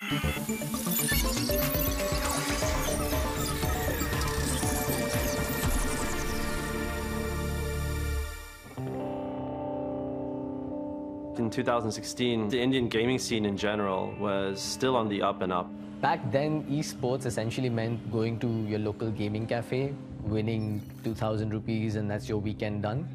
In 2016, the Indian gaming scene in general was still on the up and up. Back then, esports essentially meant going to your local gaming cafe, winning 2,000 rupees, and that's your weekend done.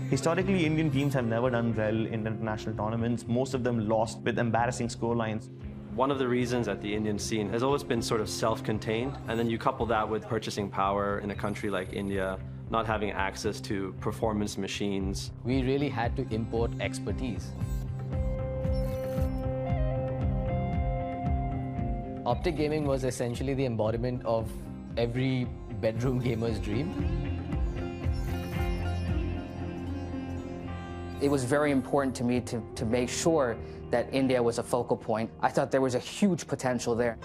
Historically, Indian teams have never done well in international tournaments. Most of them lost with embarrassing scorelines. One of the reasons that the Indian scene has always been sort of self-contained, and then you couple that with purchasing power in a country like India, not having access to performance machines. We really had to import expertise. Optic gaming was essentially the embodiment of every bedroom gamer's dream. It was very important to me to make sure that India was a focal point. I thought there was a huge potential there.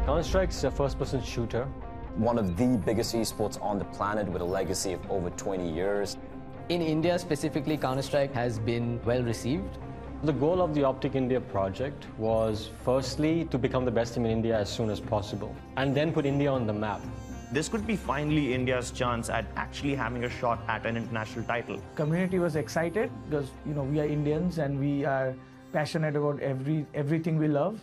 Counter-Strike's a first-person shooter. One of the biggest esports on the planet with a legacy of over 20 years. In India specifically, Counter-Strike has been well received. The goal of the Optic India project was firstly to become the best team in India as soon as possible, and then put India on the map. This could be finally India's chance at actually having a shot at an international title. Community was excited because we are Indians and we are passionate about everything we love.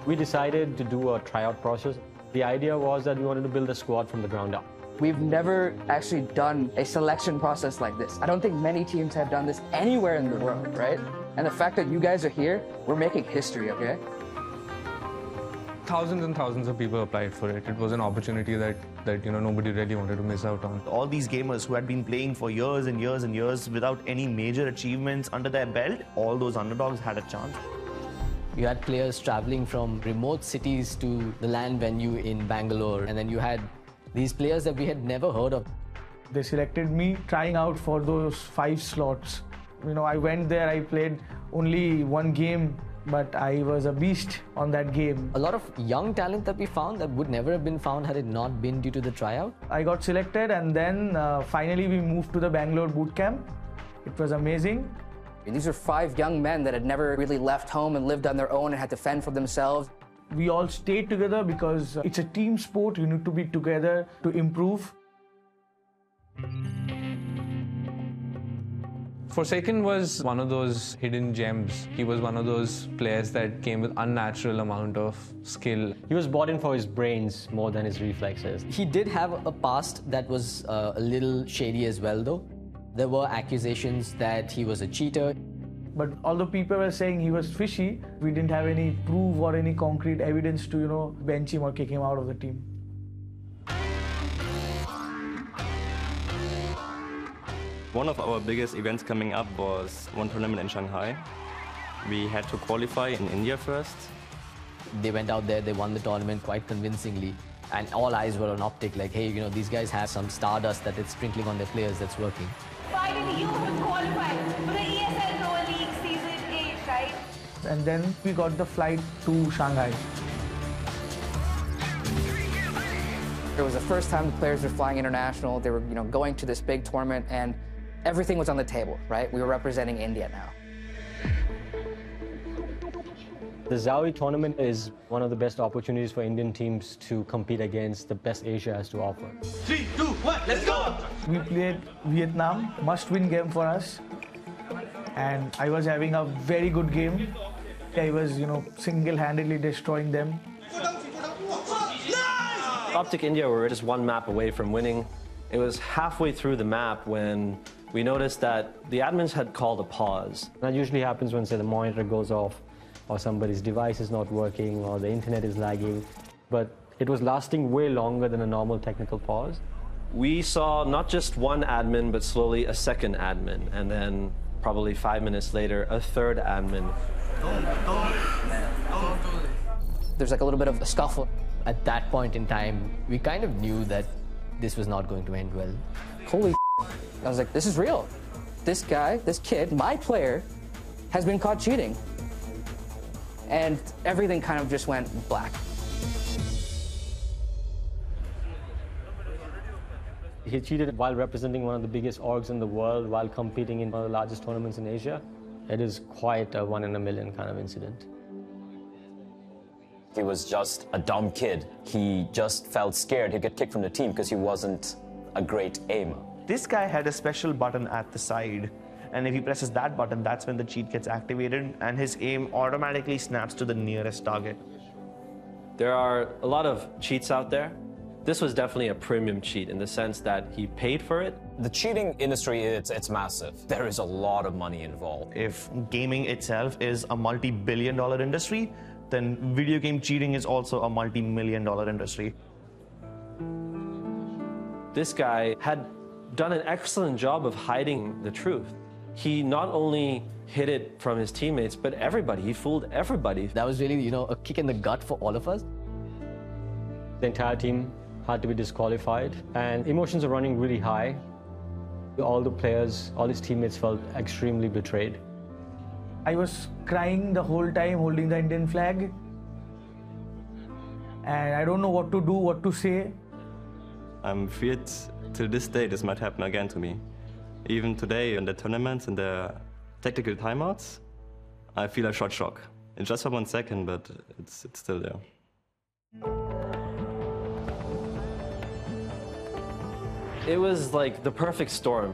We decided to do a tryout process. The idea was that we wanted to build a squad from the ground up. We've never actually done a selection process like this. I don't think many teams have done this anywhere in the world, right? And the fact that you guys are here, we're making history, okay? Thousands and thousands of people applied for it. It was an opportunity that nobody really wanted to miss out on. All these gamers who had been playing for years and years and years without any major achievements under their belt, all those underdogs had a chance. You had players traveling from remote cities to the LAN venue in Bangalore, and then you had these players that we had never heard of. They selected me trying out for those 5 slots. I went there, I played only one game, but I was a beast on that game. A lot of young talent that we found that would never have been found had it not been due to the tryout. I got selected, and then finally we moved to the Bangalore boot camp. It was amazing. These are 5 young men that had never really left home and lived on their own and had to fend for themselves. We all stayed together because it's a team sport. You need to be together to improve. Forsaken was one of those hidden gems. He was one of those players that came with unnatural amount of skill. He was bought in for his brains more than his reflexes. He did have a past that was a little shady as well, though. There were accusations that he was a cheater. But although people were saying he was fishy, we didn't have any proof or any concrete evidence to, bench him or kick him out of the team. One of our biggest events coming up was one tournament in Shanghai. We had to qualify in India first. They went out there, they won the tournament quite convincingly. And all eyes were on Optic, like, hey, these guys have some stardust that it's sprinkling on their players that's working. Finally, you have qualified for the ESL Pro League Season 8, right? And then we got the flight to Shanghai. It was the first time the players were flying international. They were, going to this big tournament, and everything was on the table, right? We were representing India now. The Zawi tournament is one of the best opportunities for Indian teams to compete against the best Asia has to offer. 3, 2, 1, let's go! We played Vietnam, must-win game for us. And I was having a very good game. I was, single-handedly destroying them. Optic India were just one map away from winning. It was halfway through the map when we noticed that the admins had called a pause. That usually happens when, say, the monitor goes off, or somebody's device is not working, or the internet is lagging. But it was lasting way longer than a normal technical pause. We saw not just one admin, but slowly a second admin, and then probably 5 minutes later, a third admin. There's like a little bit of a scuffle. At that point in time, we kind of knew that this was not going to end well. Holy I was like, this is real. This guy, this kid, my player, has been caught cheating. And everything kind of just went black. He cheated while representing one of the biggest orgs in the world, while competing in one of the largest tournaments in Asia. It is quite a 1 in a million kind of incident. He was just a dumb kid. He just felt scared he'd get kicked from the team because he wasn't a great aimer. This guy had a special button at the side, and if he presses that button, that's when the cheat gets activated and his aim automatically snaps to the nearest target. There are a lot of cheats out there. This was definitely a premium cheat in the sense that he paid for it. The cheating industry, it's massive. There is a lot of money involved. If gaming itself is a multi-billion-dollar industry, then video game cheating is also a multi-million-dollar industry. This guy had done an excellent job of hiding the truth. He not only hid it from his teammates, but everybody. He fooled everybody. That was really, a kick in the gut for all of us. The entire team had to be disqualified, and emotions are running really high. All the players, all his teammates felt extremely betrayed. I was crying the whole time holding the Indian flag. And I don't know what to do, what to say. I'm feared till this day this might happen again to me. Even today in the tournaments and the tactical timeouts, I feel a shot shock. It's just for 1 second, but it's still there. It was like the perfect storm.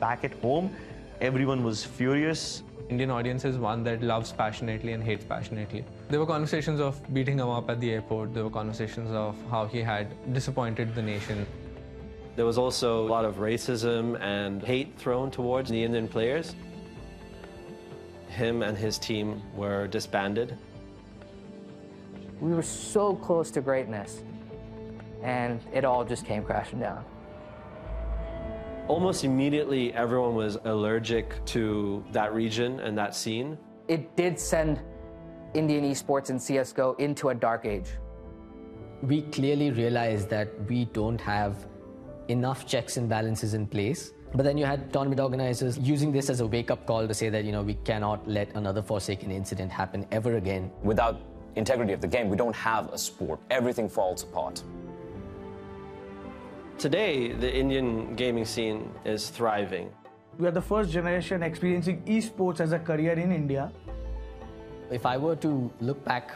Back at home, everyone was furious. Indian audience is one that loves passionately and hates passionately. There were conversations of beating him up at the airport. There were conversations of how he had disappointed the nation. There was also a lot of racism and hate thrown towards the Indian players. Him and his team were disbanded. We were so close to greatness, and it all just came crashing down. Almost immediately, everyone was allergic to that region and that scene. It did send Indian esports and CSGO into a dark age. We clearly realized that we don't have enough checks and balances in place. But then you had tournament organizers using this as a wake-up call to say that, we cannot let another Forsaken incident happen ever again. Without integrity of the game, we don't have a sport. Everything falls apart. Today, the Indian gaming scene is thriving. We are the first generation experiencing esports as a career in India. If I were to look back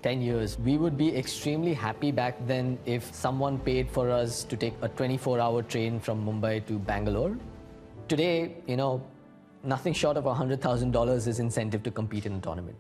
10 years, we would be extremely happy back then if someone paid for us to take a 24-hour train from Mumbai to Bangalore. Today, nothing short of $100,000 is incentive to compete in a tournament.